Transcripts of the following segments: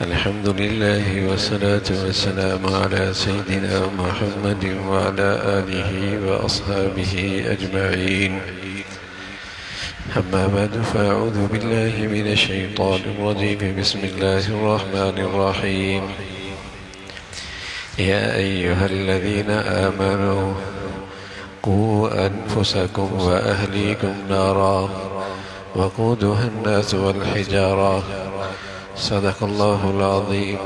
الحمد لله والصلاة والسلام على سيدنا محمد وعلى آله وأصحابه أجمعين. أما بعد فأعوذ بالله من الشيطان الرجيم. بسم الله الرحمن الرحيم. يا أيها الذين آمنوا قوا أنفسكم وأهليكم نارا وقودها الناس والحجارة. صدق الله العظيم.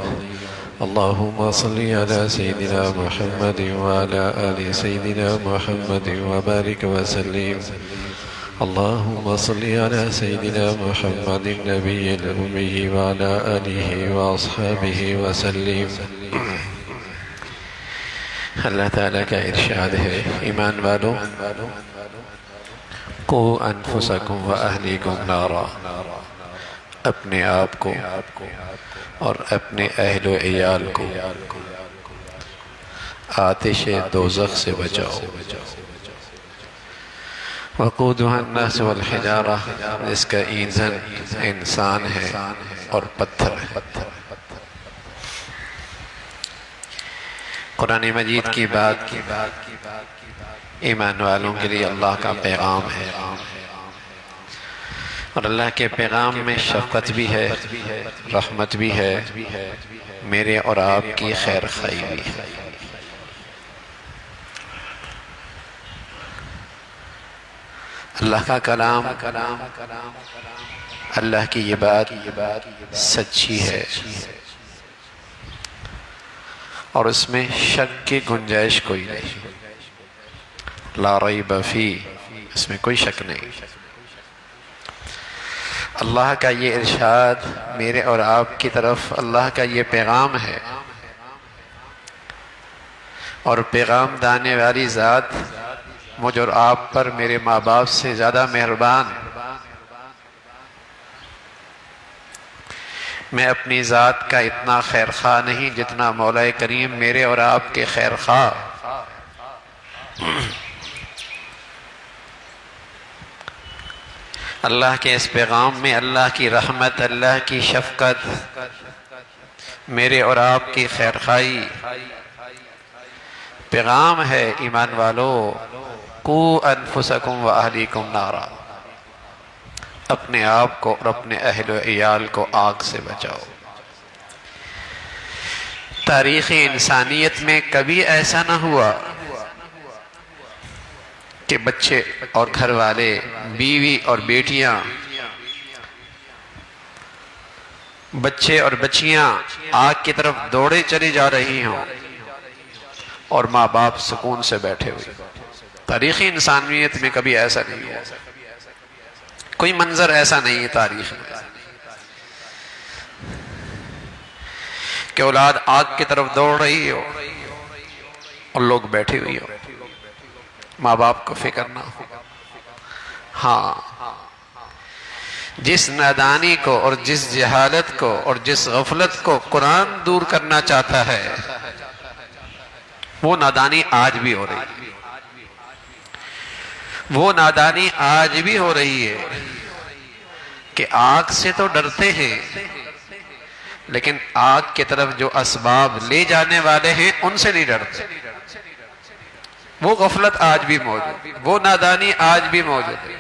اللهم صل على سيدنا محمد وعلى آل سيدنا محمد وبارك وسلم. اللهم صل على سيدنا محمد النبي الأمي وعلى آله وأصحابه وسلم. اللہ تعالیٰ کا ارشاد ہے، ایمان والو، قو انفسکم و اہلیکم نارا، اپنے آپ کو اور اپنے اہل و عیال کو آتش دوزخ سے بچاؤ۔ وقودها الناس والحجارہ، جس کا ایندھن انسان ہے اور پتھر ہے۔ قرآن مجید کی بات ایمان والوں کے لیے اللہ کا پیغام ہے، اور اللہ کے پیغام میں شفقت بھی ہے، رحمت بھی ہے، میرے اور آپ کی خیر خواہی بھی ہے۔ اللہ کا کلام، اللہ کی یہ بات سچی ہے، اور اس میں شک کی گنجائش کوئی نہیں۔ لا ریب فی، اس میں کوئی شک نہیں۔ اللہ کا یہ ارشاد میرے اور آپ کی طرف، اللہ کا یہ پیغام ہے، اور پیغام لانے والی ذات مجھ اور آپ پر میرے ماں باپ سے زیادہ مہربان۔ میں اپنی ذات کا اتنا خیر خواہ نہیں جتنا مولا کریم میرے اور آپ کے خیر خواہ۔ اللہ کے اس پیغام میں اللہ کی رحمت، اللہ کی شفقت، میرے اور آپ کی خیر خواہی پیغام ہے۔ ایمان والو، قو انفسکم و اہلیکم نارا، اپنے آپ کو اور اپنے اہل و عیال کو آگ سے بچاؤ۔ تاریخ انسانیت میں کبھی ایسا نہ ہوا کہ بچے اور گھر والے، بیوی اور بیٹیاں، بچے اور بچیاں آگ کی طرف دوڑے چلی جا رہی ہوں اور ماں باپ سکون سے بیٹھے ہوئے۔ تاریخی انسانیت میں کبھی ایسا نہیں ہوا، کوئی منظر ایسا نہیں ہے تاریخ میں کہ اولاد آگ کی طرف دوڑ رہی ہو اور لوگ بیٹھے ہوئے ہو، ماں باپ کو فکر نہ ہو۔ ہاں، جس نادانی کو اور جس جہالت کو اور جس غفلت کو قرآن دور کرنا چاہتا ہے، وہ نادانی آج بھی ہو رہی ہے، وہ نادانی آج بھی ہو رہی ہے کہ آگ سے تو ڈرتے ہیں، لیکن آگ کی طرف جو اسباب لے جانے والے ہیں ان سے نہیں ڈرتے۔ وہ غفلت آج بھی موجود، وہ نادانی آج بھی موجود ہے،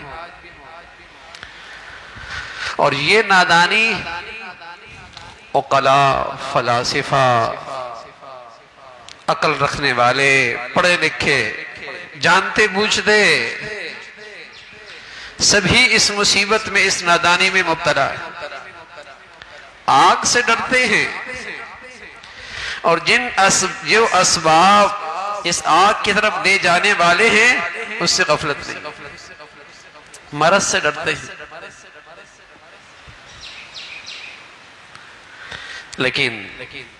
اور یہ نادانی عقلاء، فلاسفہ، عقل رکھنے والے، پڑھے لکھے، جانتے بوجھتے سبھی اس مصیبت میں، اس نادانی میں مبتلا ہے۔ آگ سے ڈرتے ہیں، اور جو اسباب اس آگ کی طرف لے جانے والے ہیں اس سے غفلت نہیں۔ مرض سے ڈرتے ہیں، لیکن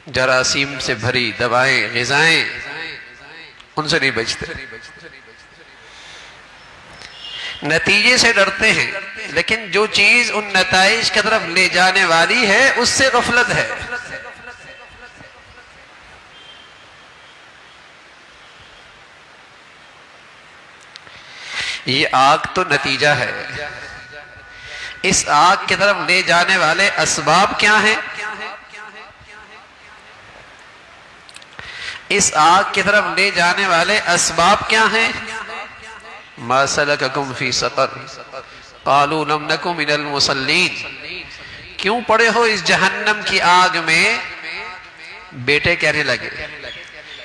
جراثیم سے بھری دوائیں، غذائیں، ان سے نہیں بچتے۔ نتیجے سے ڈرتے ہیں، لیکن جو چیز ان نتائج کی طرف لے جانے والی ہے اس سے غفلت ہے۔ یہ آگ تو نتیجہ ہے، اس آگ کی طرف لے جانے والے اسباب کیا ہیں؟ اس آگ کی طرف لے جانے والے اسباب کیا ہیں؟ ما سلککم فی سقر قالوا لم نک من المصلین، کیوں پڑے ہو اس جہنم کی آگ میں؟ بیٹے کہنے لگے،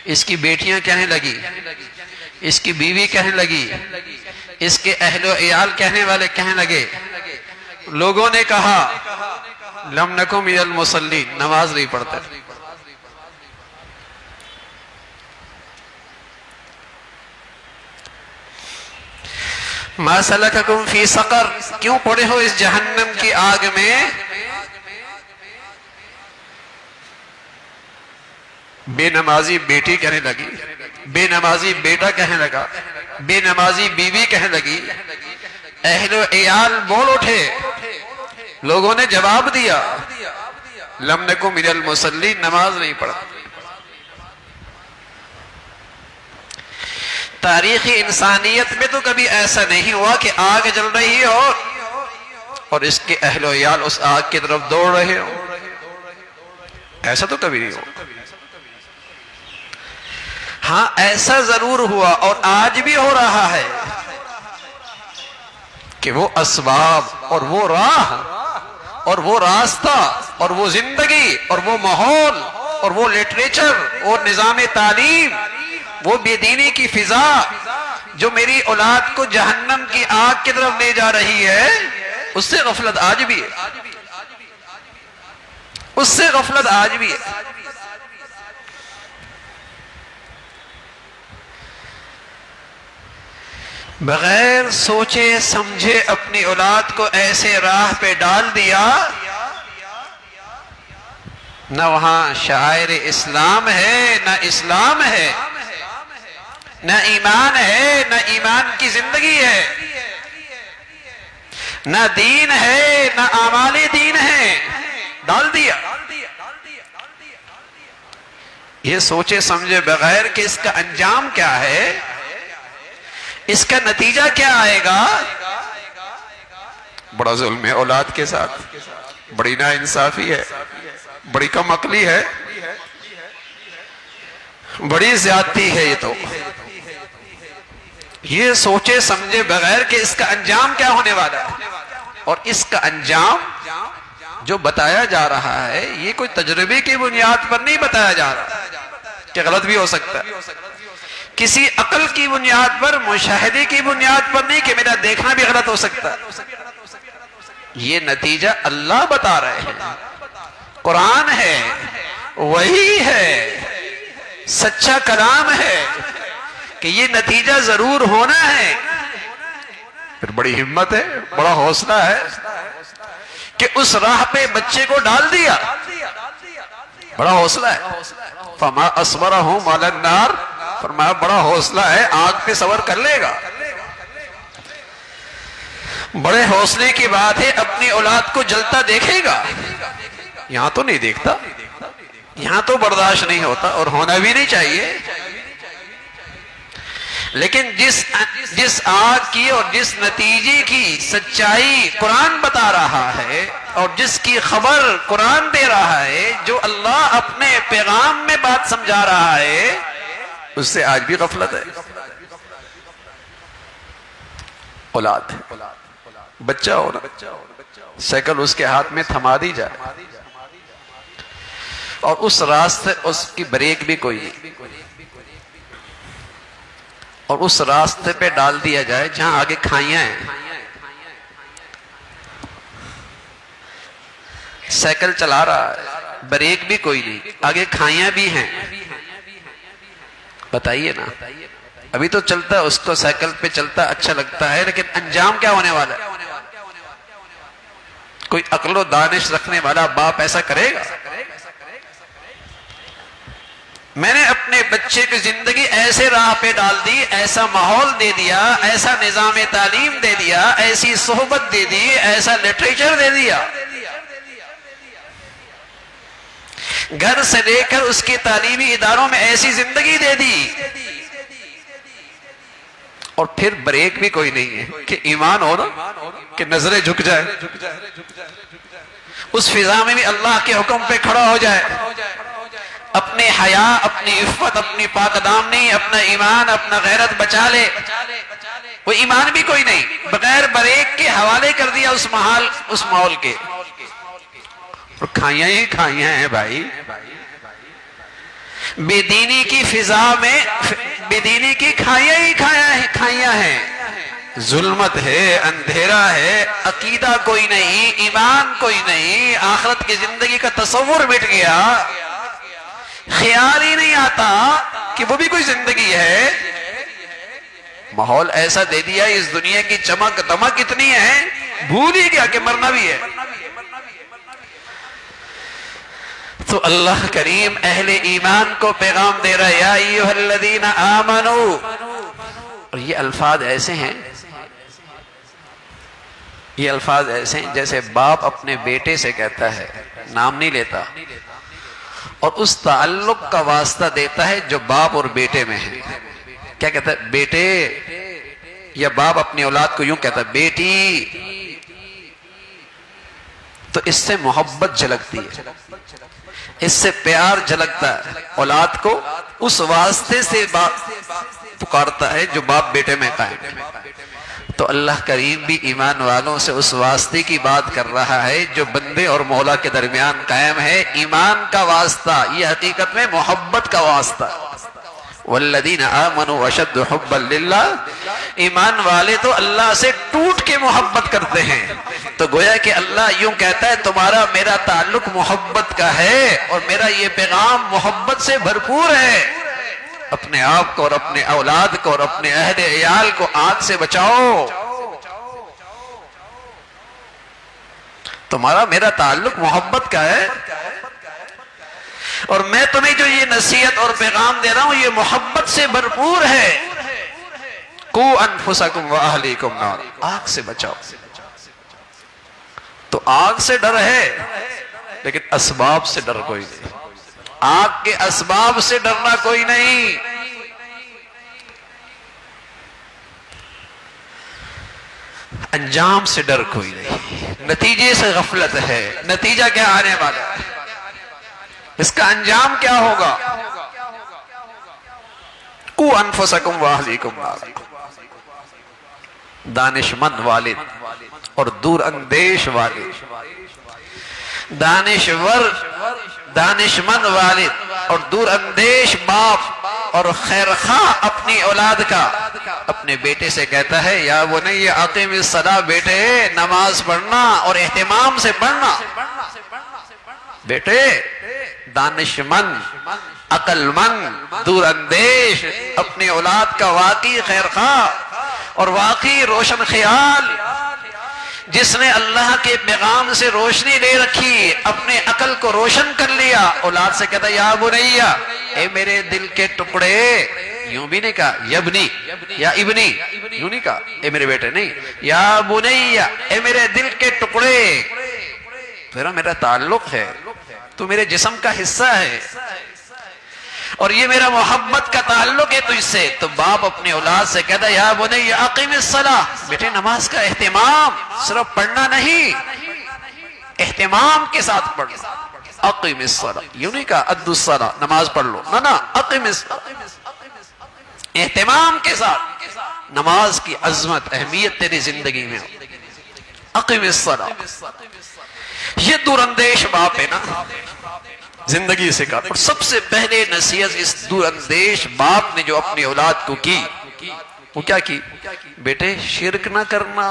اس کی بیٹیاں کہنے لگی، اس کی بیوی کہنے لگی، اس کے اہل و عیال کہنے والے کہنے لگے، لوگوں نے کہا لم نک من المصلین، نماز نہیں پڑھتے۔ ما سلککم فی سقر، کیوں پڑے ہو اس جہنم کی آگ میں؟ بے نمازی بیٹی کہنے لگی، بے نمازی بیٹا کہنے لگا، بے نمازی بیوی کہنے لگی، اہل و عیال بول اٹھے، لوگوں نے جواب دیا لم نکو من المصلین، نماز نہیں پڑھا۔ تاریخی انسانیت میں تو کبھی ایسا نہیں ہوا کہ آگ جل رہی ہو اور اس کے اہل و عیال اس آگ کی طرف دوڑ رہے ہو، ایسا تو کبھی نہیں ہوا۔ ہاں ایسا ضرور ہوا اور آج بھی ہو رہا ہے کہ وہ اسباب اور وہ راہ اور وہ راستہ اور وہ زندگی اور وہ ماحول اور وہ لٹریچر اور نظام تعلیم، وہ بے دینی کی فضا جو میری اولاد کو جہنم کی آگ کی طرف لے جا رہی ہے، اس سے غفلت آج بھی ہے، اس سے غفلت آج بھی ہے۔ بغیر سوچے سمجھے اپنی اولاد کو ایسے راہ پہ ڈال دیا، نہ وہاں شعائر اسلام ہے، نہ اسلام ہے، نہ ایمان ہے، نہ ایمان کی زندگی ہے، نہ دین ہے، نہ اعمال دین ہے، ڈال دیا۔ یہ سوچے سمجھے بغیر کہ اس کا انجام کیا ہے، اس کا نتیجہ کیا آئے گا، بڑا ظلم ہے اولاد کے ساتھ، بڑی ناانصافی ہے، بڑی کم عقلی ہے، بڑی زیادتی ہے۔ یہ تو یہ سوچے سمجھے بغیر کہ اس کا انجام کیا ہونے والا ہے، اور اس کا انجام جو بتایا جا رہا ہے یہ کوئی تجربے کی بنیاد پر نہیں بتایا جا رہا کہ غلط بھی ہو سکتا ہے، کسی عقل کی بنیاد پر، مشاہدے کی بنیاد پر نہیں کہ میرا دیکھنا بھی غلط ہو سکتا ہے۔ یہ نتیجہ اللہ بتا رہے ہیں، قرآن ہے، وحی ہے، سچا کلام ہے کہ یہ نتیجہ ضرور ہونا ہے۔ پھر بڑی ہمت ہے، بڑا حوصلہ ہے کہ اس راہ پہ بچے کو ڈال دیا، بڑا حوصلہ ہے۔ فما اصبرهم علی النار، فرمایا بڑا حوصلہ ہے، آگ پہ صبر کر لے گا۔ بڑے حوصلے کی بات ہے، اپنی اولاد کو جلتا دیکھے گا، یہاں تو نہیں دیکھتا، یہاں تو برداشت نہیں ہوتا اور ہونا بھی نہیں چاہیے، لیکن جس آگ کی اور جس نتیجے کی سچائی قرآن بتا رہا ہے اور جس کی خبر قرآن دے رہا ہے، جو اللہ اپنے پیغام میں بات سمجھا رہا ہے، اس سے آج بھی غفلت ہے۔ اولاد بچہ ہو نا، سائیکل اس کے ہاتھ میں تھما دی جائے اور اس راستے اس کی بریک بھی کوئی نہیں، اور اس راستے پہ ڈال دیا جائے جہاں آگے کھائیاں ہیں، سائیکل چلا رہا ہے، بریک بھی کوئی نہیں، آگے کھائیاں بھی ہیں، بتائیے نا، ابھی تو چلتا ہے، اس کو سائیکل پہ چلتا اچھا لگتا ہے، لیکن انجام کیا ہونے والا ہے؟ کوئی عقل و دانش رکھنے والا باپ ایسا کرے گا؟ میں نے اپنے بچے کی زندگی ایسے راہ پہ ڈال دی، ایسا ماحول دے دیا، ایسا نظام تعلیم دے دیا، ایسی صحبت دے دی، ایسا لٹریچر دے دیا، گھر سے لے کر اس کے تعلیمی اداروں میں ایسی زندگی دے دی، اور پھر بریک بھی کوئی نہیں ہے کہ ایمان ہو نا کہ نظریں جھک جائے، اس فضا میں بھی اللہ کے حکم پہ کھڑا ہو جائے، اپنے حیا، اپنی عفت، اپنی پاک دامنی، اپنا ایمان، اپنا غیرت بچا لے، وہ ایمان بھی کوئی نہیں، بغیر بریک کے حوالے کر دیا اس ماحول کے، اور کھائیاں ہی کھائیاں ہیں بھائی، بے دینی کی فضا میں بے دینی کی کھائیاں ہی کھائیاں ہیں، ظلمت ہے، اندھیرا ہے، عقیدہ کوئی نہیں، ایمان کوئی نہیں، آخرت کی زندگی کا تصور مٹ گیا، خیال ہی نہیں آتا کہ وہ بھی کوئی زندگی ہے، ماحول ایسا دے دیا، اس دنیا کی چمک دمک اتنی ہے، بھول ہی گیا کہ مرنا بھی ہے۔ تو اللہ کریم اہل ایمان کو پیغام دے رہا ہے، یا ایھا الذین آمنوا، اور یہ الفاظ ایسے ہیں جیسے باپ اپنے بیٹے سے کہتا ہے، نام نہیں لیتا، اور اس تعلق کا واسطہ دیتا ہے جو باپ اور بیٹے میں ہے۔ کیا کہتا ہے؟ بیٹے، یا باپ اپنی اولاد کو یوں کہتا ہے، بیٹی، تو اس سے محبت جھلکتی ہے، اس سے پیار جھلکتا ہے، اولاد کو اس واسطے سے پکارتا ہے جو باپ بیٹے میں قائم ہے۔ تو اللہ کریم بھی ایمان والوں سے اس واسطے کی بات کر رہا ہے جو بندے اور مولا کے درمیان قائم ہے، ایمان کا واسطہ، یہ حقیقت میں محبت کا واسطہ۔ والذین آمنوا اشد حبا للہ، ایمان والے تو اللہ سے ٹوٹ کے محبت کرتے ہیں، تو گویا کہ اللہ یوں کہتا ہے تمہارا میرا تعلق محبت کا ہے، اور میرا یہ پیغام محبت سے بھرپور ہے، اپنے آپ کو اور اپنے اولاد کو اور اپنے اہل عیال کو آگ سے بچاؤ، تمہارا میرا تعلق محبت کا ہے، اور میں تمہیں جو یہ نصیحت اور پیغام دے رہا ہوں یہ محبت سے بھرپور ہے۔ قوا انفسکم واہلیکم نارا، آگ سے بچاؤ۔ تو آگ سے ڈر ہے لیکن اسباب سے ڈر کوئی نہیں، آگ کے اسباب سے ڈرنا کوئی نہیں، انجام سے ڈر کوئی نہیں، نتیجے سے غفلت ہے، نتیجہ کیا آنے والا ہے، اس کا انجام کیا ہوگا؟ قوا انفسکم واہلیکم نارا، دانشمند والد اور دور اندیش والد، دانشمند والد اور دور اندیش باپ اور خیرخواہ اپنی اولاد کا اپنے بیٹے سے کہتا ہے، یا بنی اقم الصلاۃ، بیٹے نماز پڑھنا اور اہتمام سے پڑھنا، بیٹے دانشمند، عقل مند، دور اندیش اپنی اولاد کا واقعی خیرخواہ اور واقعی روشن خیال، جس نے اللہ کے پیغام سے روشنی لے رکھی، اپنے عقل کو روشن کر لیا، اولاد سے کہتا ہے یا بنیا، اے میرے دل کے ٹکڑے، یوں بھی نہیں کہا یبنی یا ابنی، یوں نہیں کہا اے میرے بیٹے، نہیں، یا بنیا، اے میرے دل کے ٹکڑے، پھر میرا تعلق ہے، تو میرے جسم کا حصہ ہے، اور یہ میرا محبت کا تعلق ہے تجھ سے۔ تو باپ اپنی اولاد سے کہتا ہے یا بنی اقم الصلاۃ، بیٹے نماز کا اہتمام، صرف پڑھنا نہیں، اہتمام کے ساتھ پڑھنا، اقم الصلاۃ، یوں نہیں کہا ادوا الصلاۃ، نماز پڑھ لو، نہ اقم الصلاۃ، اہتمام کے ساتھ نماز کی عظمت، اہمیت تیری زندگی میں ہو، اقم الصلاۃ۔ یہ دور اندیش باپ ہے نا، زندگی سے کہا، اور سب سے پہلے نصیحت اس دور اندیش باپ نے جو اپنی اولاد کو کی، وہ کیا کی؟ بیٹے شرک نہ کرنا،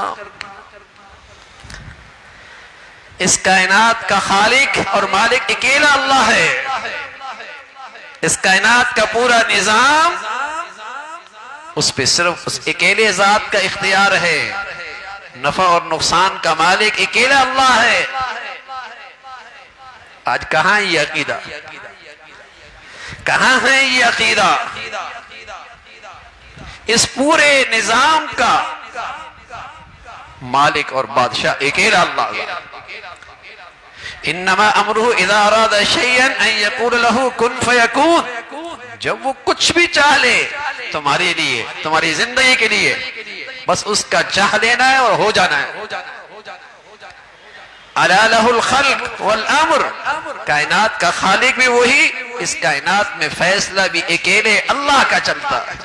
اس کائنات کا خالق اور مالک اکیلا اللہ ہے، اس کائنات کا پورا نظام اس پہ صرف اس اکیلے ذات کا اختیار ہے، نفع اور نقصان کا مالک اکیلا اللہ ہے۔ آج کہاں یہ عقیدہ؟ کہاں ہے یہ عقیدہ؟ اس پورے نظام کا مالک اور بادشاہ اکیلا اللہ۔ انما امرہ اذا اراد شیئا ان یقول له کن فیکون، جب وہ کچھ بھی چاہ لے تمہارے لیے، تمہاری زندگی کے لیے، بس اس کا چاہ لینا ہے اور ہو جانا ہے۔ الا لہ الخلق والامر، کائنات کا خالق بھی وہی، اس کائنات میں فیصلہ بھی اکیلے اللہ کا چلتا ہے۔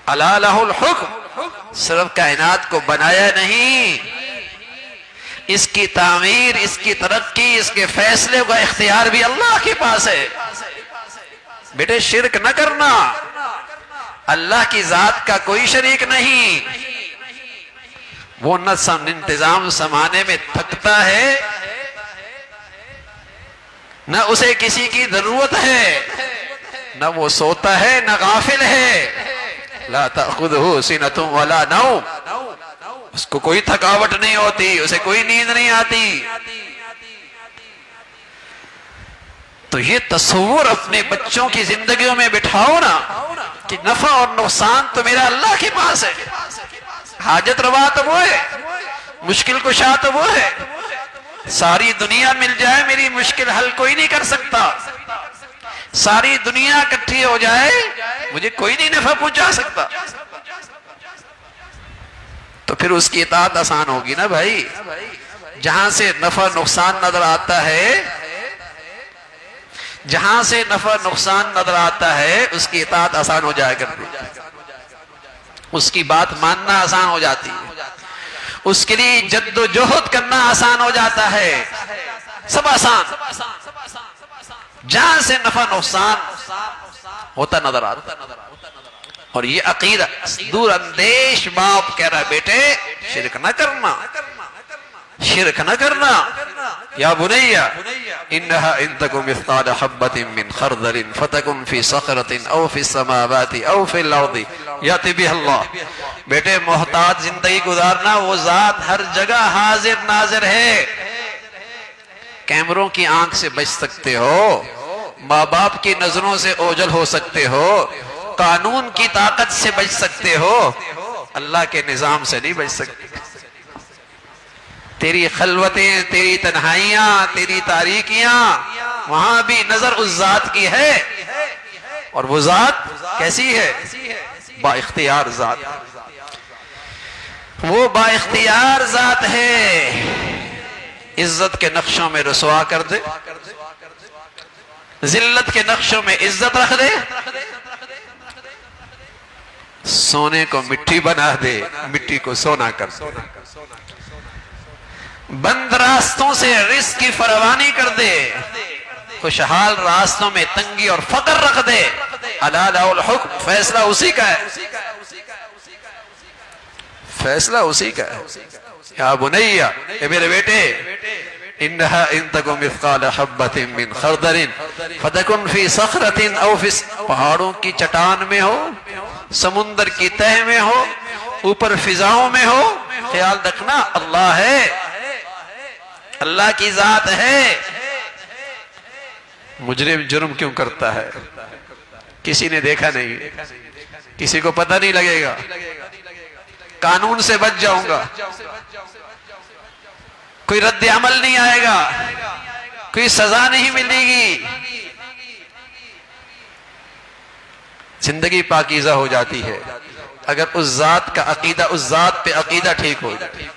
الا لہ الحکم، صرف کائنات کو بنایا نہیں، اس کی تعمیر، اس کی ترقی، اس کے فیصلے کا اختیار بھی اللہ کے پاس ہے۔ بیٹے شرک نہ کرنا، اللہ کی ذات کا کوئی شریک نہیں۔ وہ نہ انتظام سمانے میں تھکتا ہے، نہ اسے کسی کی ضرورت ہے، نہ وہ سوتا ہے نہ غافل ہے۔ لا تأخذہ سنۃ ولا نوم، اس کو کوئی تھکاوٹ نہیں ہوتی، اسے کوئی نیند نہیں آتی۔ تو یہ تصور اپنے بچوں کی زندگیوں میں بٹھاؤ نا کہ نفع اور نقصان تو میرا اللہ کے پاس ہے، حاجت روا تو وہ ہے، مشکل کشا تو وہ ہے۔ ساری دنیا مل جائے میری مشکل حل کوئی نہیں کر سکتا، ساری دنیا اکٹھی ہو جائے مجھے کوئی نہیں نفع پہنچا سکتا۔ تو پھر اس کی اطاعت آسان ہوگی نا بھائی۔ جہاں سے نفع نقصان نظر آتا ہے، جہاں سے نفع نقصان نظر آتا ہے اس کی اطاعت آسان ہو جائے کرتی، اس کی بات ماننا آسان ہو جاتی ہے، اس کے لیے جد و جہد کرنا آسان ہو جاتا ہے، سب آسان۔ جہاں سے نفع نقصان ہوتا نظر آتا، اور یہ عقیدہ دور اندیش باپ کہہ رہا ہے بیٹے شرک نہ کرنا، شرک نہ کرنا۔ یا بنی انہا ان تکو مثقال حبۃ من خردل فتکن فی صخرۃ او فی السماوات او فی الارض یأتی بها اللہ۔ بیٹے محتاط زندگی گزارنا، وہ ذات ہر جگہ حاضر ناظر ہے۔ کیمروں کی آنکھ سے بچ سکتے ہو، ماں باپ کی نظروں سے اوجھل ہو سکتے ہو، قانون کی طاقت سے بچ سکتے ہو، اللہ کے نظام سے نہیں بچ سکتے۔ تیری خلوتیں، تیری تنہائیاں، تیری تاریکیاں، وہاں بھی نظر اس ذات کی ہے، اور وہ ذات کیسی ہے؟ با اختیار ذات، وہ با اختیار ذات ہے۔ عزت کے نقشوں میں رسوا کر دے، ذلت کے نقشوں میں عزت رکھ دے، سونے کو مٹی بنا دے، مٹی کو سونا کر دے، بند راستوں سے رزق کی فراوانی کر دے، خوشحال راستوں میں تنگی اور فقر رکھ دے۔ الا لہ الحکم، فیصلہ اسی کا ہے، فیصلہ اسی کا ہے۔ یا بنی، اے میرے بیٹے، انہا ان تکو مثقال حبۃ من خردل فتکن فی صخرۃ او فی، پہاڑوں کی چٹان میں ہو، سمندر کی تہ میں ہو، اوپر فضاؤں میں ہو، خیال رکھنا اللہ ہے، اللہ کی ذات ہے۔ مجرم جرم کیوں کرتا ہے؟ کسی نے دیکھا نہیں، کسی کو پتہ نہیں لگے گا، قانون سے بچ جاؤں گا، کوئی رد عمل نہیں آئے گا، کوئی سزا نہیں ملے گی، زندگی پاکیزہ ہو جاتی ہے اگر اس ذات کا عقیدہ، اس ذات پہ عقیدہ ٹھیک ہو جائے،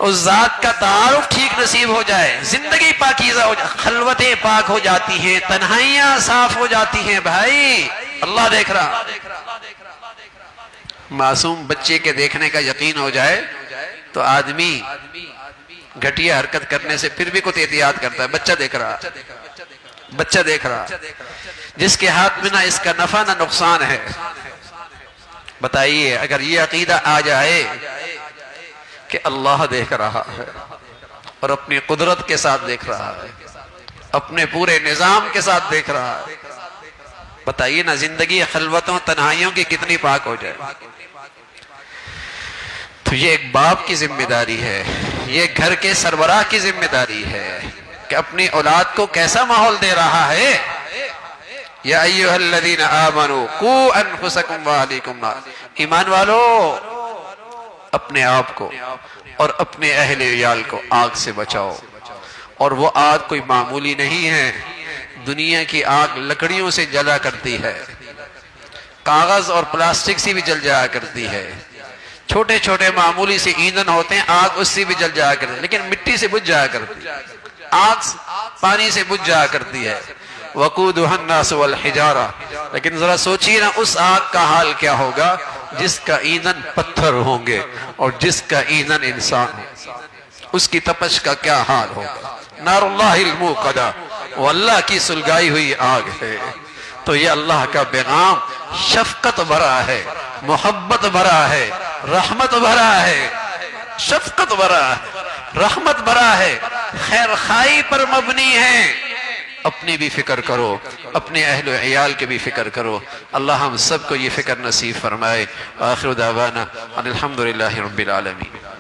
اس ذات کا تعارف ٹھیک نصیب ہو جائے، زندگی پاکیزہ ہو جائے، خلوتیں پاک ہو جاتی ہیں، تنہائیاں صاف ہو جاتی ہیں۔ بھائی اللہ دیکھ رہا، معصوم بچے کے دیکھنے کا یقین ہو جائے تو آدمی گھٹیا حرکت کرنے سے پھر بھی کچھ احتیاط کرتا ہے۔ بچہ دیکھ رہا، بچہ دیکھ رہا، جس کے ہاتھ میں نہ اس کا نفع نہ نقصان ہے۔ بتائیے اگر یہ عقیدہ آ جائے کہ اللہ دیکھ رہا ہے اور اپنی قدرت کے ساتھ دیکھ رہا ہے، اپنے پورے نظام کے ساتھ دیکھ رہا ہے، بتائیے نا زندگی خلوتوں تنہائیوں کی کتنی پاک ہو جائے۔ تو یہ ایک باپ کی ذمہ داری ہے، یہ گھر کے سربراہ کی ذمہ داری ہے کہ اپنی اولاد کو کیسا ماحول دے رہا ہے۔ یا ایھا الذین آمنوا قوا انفسکم واہلیکم نارا، ایمان والو اپنے آپ کو اور اپنے اہل عیال کو آگ سے بچاؤ، اور وہ آگ کوئی معمولی نہیں ہے، دنیا کی آگ لکڑیوں سے جلا کرتی ہے، کاغذ اور پلاسٹک سے بھی جل جایا کرتی ہے، چھوٹے چھوٹے معمولی سے ایندھن ہوتے ہیں، آگ اس سے بھی جل جایا کرتی ہے، لیکن مٹی سے بجھ جایا کرتی ہے، آگ پانی سے بجھ جایا کرتی ہے۔ وقودها الناس والحجارہ، لیکن ذرا سوچئے نا اس آگ کا حال کیا ہوگا جس کا ایندھن پتھر ہوں گے اور جس کا ایندھن انسان ہو، اس کی تپش کا کیا حال ہوگا۔ نار اللہ الموقدہ، وہ اللہ کی سلگائی ہوئی آگ ہے۔ تو یہ اللہ کا پیغام شفقت بھرا ہے، محبت بھرا ہے، رحمت بھرا ہے، شفقت بھرا ہے، رحمت بھرا ہے، خیر خواہی پر مبنی ہے۔ اپنی بھی فکر کرو، اپنے اہل و عیال کے بھی فکر کرو۔ اللہ ہم سب کو یہ فکر نصیب فرمائے۔ آخر دعوانا ان الحمدللہ رب العالمین۔